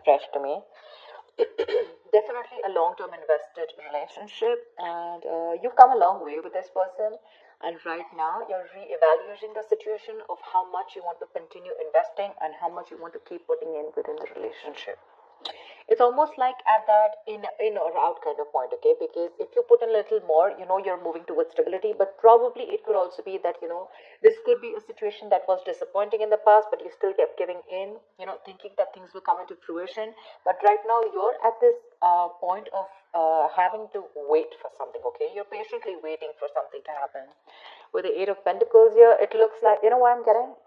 fresh to me. Definitely a long-term invested relationship, and you've come a long way with this person. And right now, you're re-evaluating the situation of how much you want to continue investing and how much you want to keep putting in within the relationship. It's almost like at that in or out kind of point, okay? Because if you put in a little more, you're moving towards stability, but probably it could also be that, this could be a situation that was disappointing in the past, but you still kept giving in, thinking that things will come into fruition. But right now you're at this point of having to wait for something, okay? You're patiently waiting for something to happen. With the Eight of Pentacles here, it looks like, what I'm getting?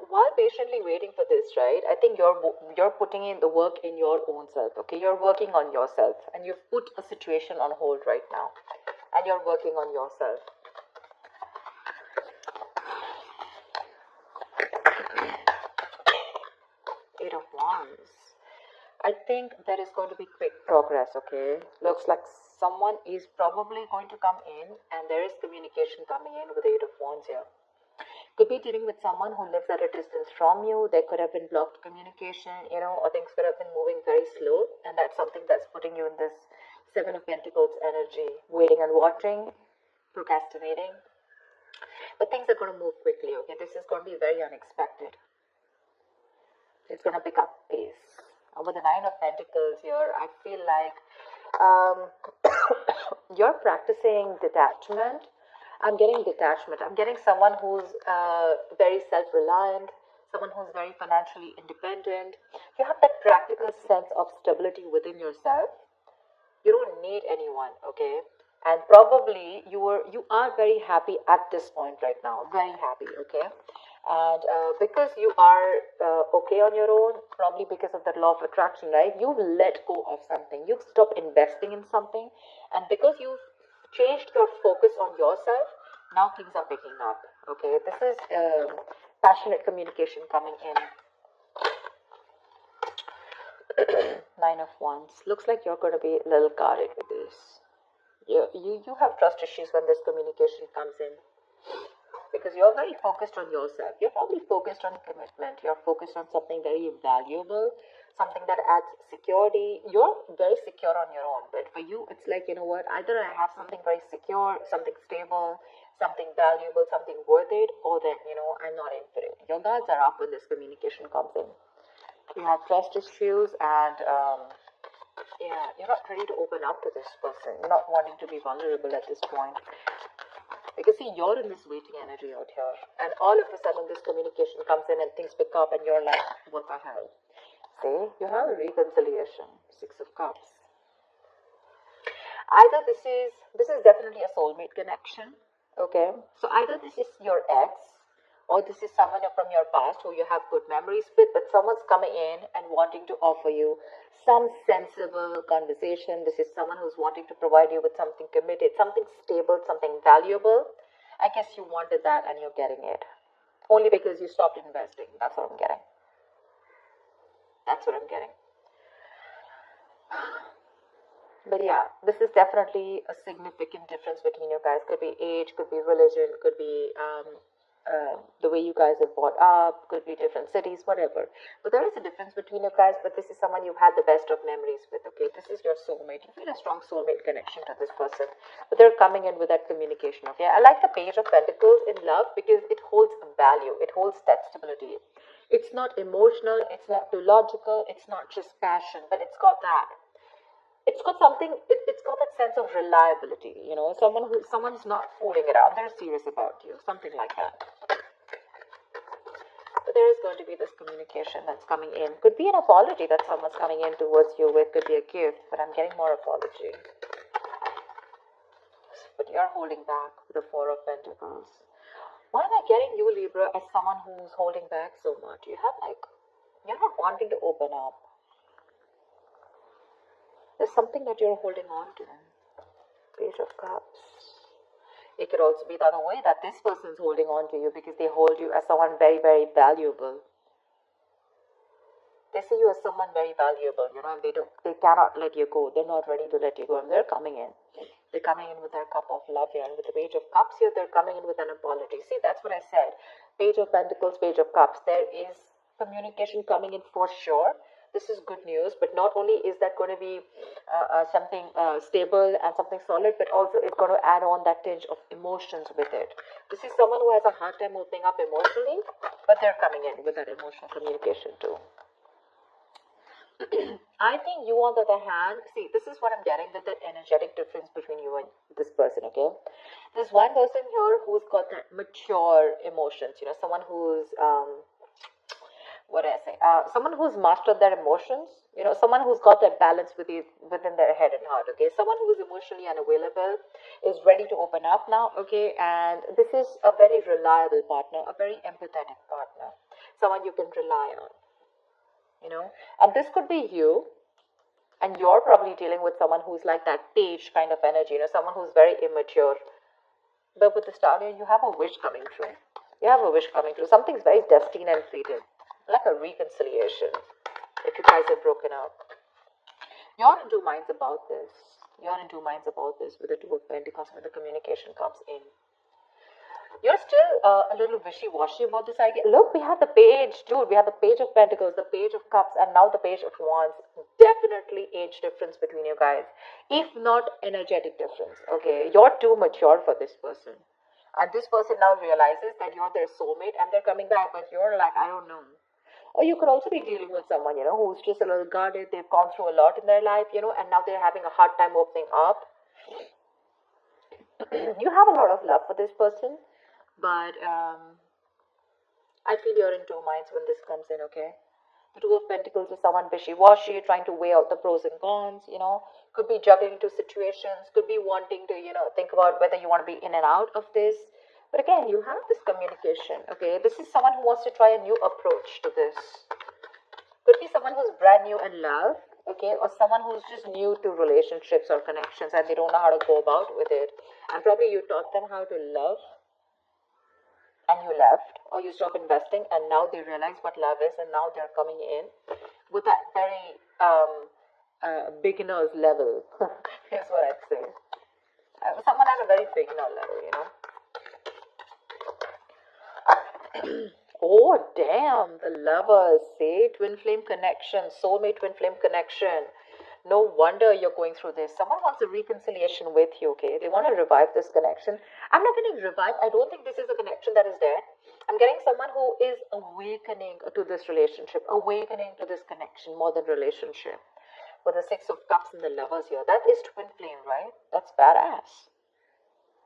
While patiently waiting for this, right, I think you're putting in the work in your own self, okay? You're working on yourself, and you've put a situation on hold right now, and you're working on yourself. Eight of Wands. I think there is going to be quick progress, okay? Looks like someone is probably going to come in, and there is communication coming in with the Eight of Wands here. Could be dealing with someone who lives at a distance from you. There could have been blocked communication, or things could have been moving very slow, and that's something that's putting you in this Seven of Pentacles energy, waiting and watching, procrastinating. But things are going to move quickly, okay? This is going to be very unexpected. It's going to pick up pace. With the Nine of Pentacles here, I feel like you're practicing detachment. I'm getting detachment. I'm getting someone who's very self-reliant, someone who's very financially independent. You have that practical sense of stability within yourself. You don't need anyone, okay? And probably you are very happy at this point right now. Very happy, okay? And because you are okay on your own, probably because of that law of attraction, right? You've let go of something. You've stopped investing in something. And because you've changed your focus on yourself, now things are picking up, okay? This is passionate communication coming in. Nine of Wands. Looks like you're going to be a little guarded with this. You have trust issues when this communication comes in, because you're very focused on yourself. You're probably focused on commitment. You're focused on something very valuable, something that adds security. You're very secure on your own, but for you, it's like, either I have something very secure, something stable, something valuable, something worth it, or then, I'm not in for it. Your guards are up when this communication comes in. You have trust issues, and you're not ready to open up to this person. You're not wanting to be vulnerable at this point. Because see, you're in this waiting energy out here, and all of a sudden this communication comes in and things pick up, and you're like, what the hell? See, you have a reconciliation. Six of Cups. Either this is definitely a soulmate connection, okay? So either this is your ex, or this is someone from your past who you have good memories with, but someone's coming in and wanting to offer you some sensible conversation. This is someone who's wanting to provide you with something committed, something stable, something valuable. I guess you wanted that and you're getting it. Only because you stopped investing. That's what I'm getting. That's what I'm getting. But yeah, this is definitely a significant difference between you guys. Could be age, could be religion, could be the way you guys have brought up, could be different cities, whatever. But there is a difference between you guys, but this is someone you've had the best of memories with, okay? This is your soulmate. You feel a strong soulmate connection to this person, but they're coming in with that communication, okay? I like the Page of Pentacles in love because it holds a value. It holds that stability. It's not emotional, it's not too logical, it's not just passion, but it's got that. It's got something, it's got that sense of reliability, someone's not fooling around, they're serious about you, something like that. But there is going to be this communication that's coming in. Could be an apology that someone's coming in towards you with, could be a gift, but I'm getting more apology. But you're holding back with the Four of Pentacles. Why am I getting you, Libra, as someone who's holding back so much? You're not wanting to open up. There's something that you're holding on to. Page of Cups. It could also be the other way, that this person's holding on to you because they hold you as someone very, very valuable. They see you as someone very valuable, and they cannot let you go. They're not ready to let you go, and they're coming in. They're coming in with their cup of love here, and with the Page of Cups here, they're coming in with an apology. See, that's what I said. Page of Pentacles, Page of Cups. There is communication coming in for sure. This is good news, but not only is that going to be something stable and something solid, but also it's going to add on that tinge of emotions with it. This is someone who has a hard time opening up emotionally, but they're coming in with that emotional communication too. I think you, on the other hand, see, this is what I'm getting, that the energetic difference between you and this person, okay? There's one person here who's got that mature emotions, someone who's what do I say? Someone who's mastered their emotions, someone who's got that balance within their head and heart, okay? Someone who's emotionally unavailable is ready to open up now, okay? And this is a very reliable partner, a very empathetic partner, someone you can rely on, And this could be you, and you're probably dealing with someone who's like that page kind of energy, someone who's very immature. But with the star here, you have a wish coming true. You have a wish coming true. Something's very destined and fated, like a reconciliation, if you guys have broken up. You're in two minds about this. With the Two of Pentacles when the communication comes in. You're still a little wishy-washy about this idea. Look, we have the page, dude. We have the Page of Pentacles, the Page of Cups, and now the Page of Wands. Definitely age difference between you guys, if not energetic difference, okay? You're too mature for this person. And this person now realizes that you're their soulmate and they're coming back, but you're like, I don't know. Or you could also be dealing with someone, who's just a little guarded. They've gone through a lot in their life, and now they're having a hard time opening up. You have a lot of love for this person, but I feel you're in two minds when this comes in, okay? The Two of Pentacles is someone wishy-washy, trying to weigh out the pros and cons, Could be juggling two situations, could be wanting to, think about whether you want to be in and out of this. But again, you have this communication, okay? This is someone who wants to try a new approach to this. Could be someone who's brand new in love, okay? Or someone who's just new to relationships or connections and they don't know how to go about with it. And probably you taught them how to love, and you left, or you stopped investing, and now they realize what love is, and now they're coming in with that very beginner's level, is what I'd say. Someone at a very beginner level, Oh, damn, the Lovers, say, twin flame connection, soulmate twin flame connection. No wonder you're going through this. Someone wants a reconciliation with you, okay? They want to revive this connection. I'm not going to revive. I don't think this is a connection that is there. I'm getting someone who is awakening to this relationship, awakening to this connection more than relationship. With the Six of Cups and the Lovers here. That is twin flame, right? That's badass.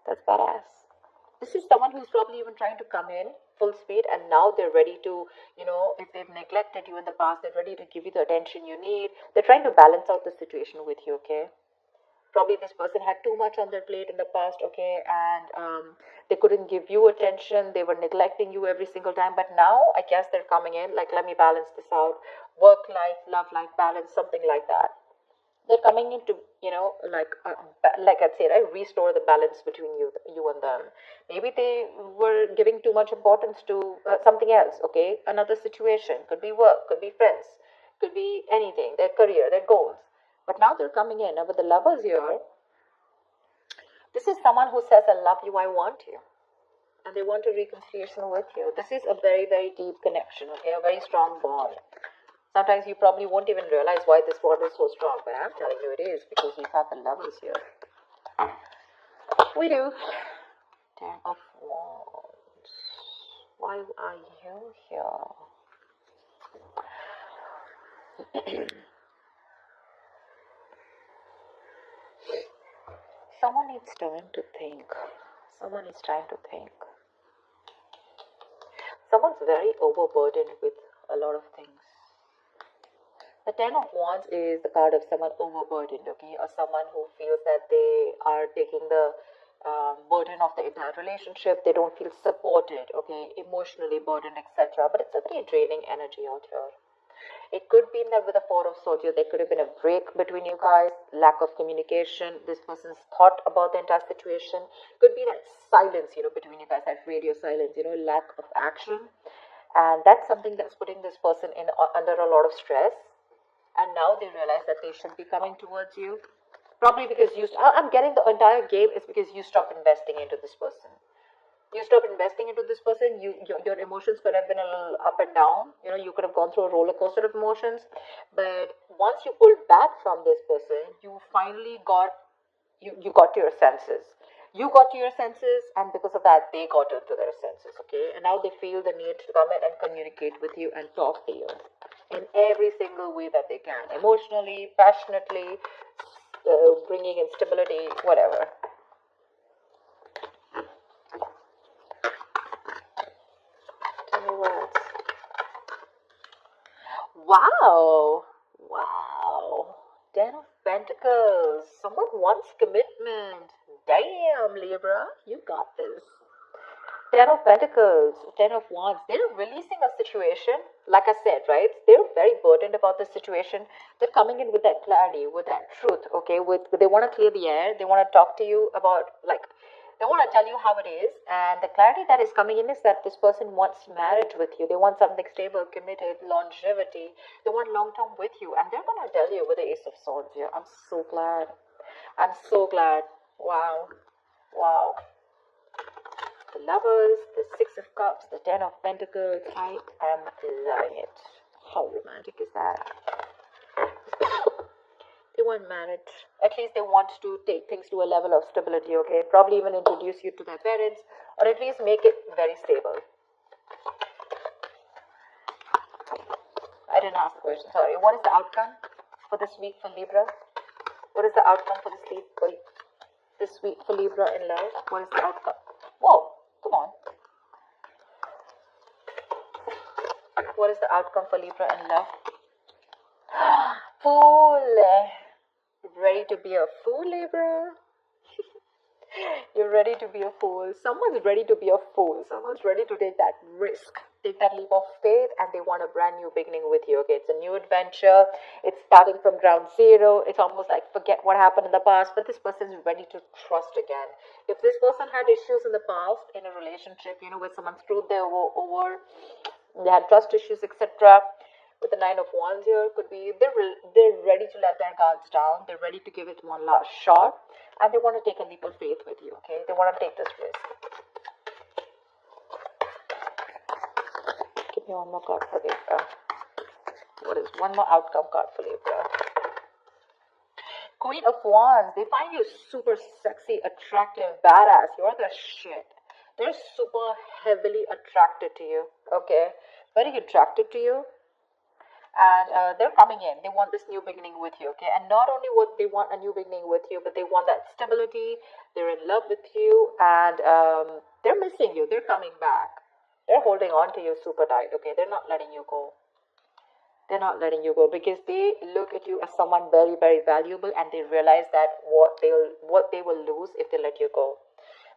That's badass. This is someone who's probably even trying to come in full speed, and now they're ready to, if they've neglected you in the past, they're ready to give you the attention you need. They're trying to balance out the situation with you, okay? Probably this person had too much on their plate in the past, okay, and they couldn't give you attention. They were neglecting you every single time, but now I guess they're coming in like, let me balance this out. Work life, love life balance, something like that. They're coming in to, like I'd say, right, restore the balance between you and them. Maybe they were giving too much importance to something else, okay? Another situation. Could be work, could be friends, could be anything, their career, their goals. But now they're coming in. Now with the Lovers here, this is someone who says, I love you, I want you. And they want a reconciliation with you. This is a very, very deep connection, okay? A very strong bond. Sometimes you probably won't even realize why this bond is so strong, but I'm telling you it is, because we have the Lovers here. We do. Ten of Wands. Why are you here? Someone needs time to think. Someone is trying to think. Someone's very overburdened with a lot of things. The Ten of Wands is the card of someone overburdened, okay, or someone who feels that they are taking the burden of the entire relationship. They don't feel supported, okay, emotionally burdened, etc. But it's a very draining energy out here. It could be that with the Four of Swords, there could have been a break between you guys, lack of communication. This person's thought about the entire situation. Could be that silence, between you guys, that radio silence, lack of action. And that's something that's putting this person in under a lot of stress. And now they realize that they should be coming towards you. Probably because I'm getting the entire game is because you stopped investing into this person. You stop investing into this person, your emotions could have been a little up and down. You could have gone through a roller coaster of emotions. But once you pulled back from this person, you finally got to your senses. You got to your senses, and because of that, they got into their senses, okay? And now they feel the need to come in and communicate with you and talk to you in every single way that they can, emotionally, passionately, bringing in stability, whatever. Tell me what. Wow. Wow. Ten of Pentacles. Someone wants commitment. Damn, Libra, you got this. Ten of Pentacles, Ten of Wands. They're releasing a situation. Like I said, right? They're very burdened about the situation. They're coming in with that clarity, with that truth, okay? They want to clear the air. They want to talk to you about, they want to tell you how it is. And the clarity that is coming in is that this person wants marriage with you. They want something stable, committed, longevity. They want long-term with you. And they're going to tell you with the Ace of Swords here. I'm so glad. I'm so glad. Wow. Wow. The Lovers, the Six of Cups, the Ten of Pentacles. I am loving it. How romantic is that? They want marriage. At least they want to take things to a level of stability, okay? Probably even introduce you to their parents, or at least make it very stable. I didn't ask the question, sorry. What is the outcome for this week for Libra? What is the outcome for this week for Libra in love? What is the outcome? Whoa, come on. What is the outcome for Libra in love? Fool. Ready to be a fool, Libra? You're ready to be a fool. Someone's ready to be a fool. Someone's ready to take that risk, take that leap of faith, and they want a brand new beginning with you. Okay, it's a new adventure. It's starting from ground zero. It's almost like forget what happened in the past, but this person's ready to trust again. If this person had issues in the past in a relationship, where someone screwed them over, they had trust issues, etc. With the Nine of Wands here, could be they're ready to let their guards down. They're ready to give it one last shot, and they want to take a leap of faith with you. Okay, they want to take this risk. Give me one more card for Libra. What is one more outcome card for Libra? Queen of Wands. They find you super sexy, attractive, badass. You're the shit. They're super heavily attracted to you. Okay, very attracted to you. And they're coming in. They want this new beginning with you, okay? And not only would they want a new beginning with you, but they want that stability. They're in love with you, and they're missing you. They're coming back. They're holding on to you super tight, okay? They're not letting you go. They're not letting you go because they look at you as someone very, very valuable, and they realize that what they will lose if they let you go.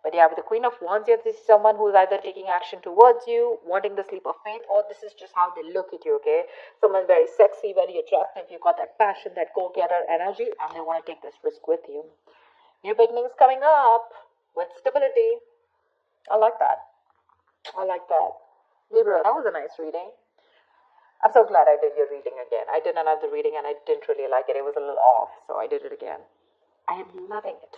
But yeah, with the Queen of Wands here, this is someone who's either taking action towards you, wanting the leap of faith, or this is just how they look at you, okay? Someone very sexy, very attractive. You've got that passion, that go-getter energy, and they want to take this risk with you. New beginnings coming up with stability. I like that. I like that. Libra, that was a nice reading. I'm so glad I did your reading again. I did another reading and I didn't really like it. It was a little off, so I did it again. I am loving it.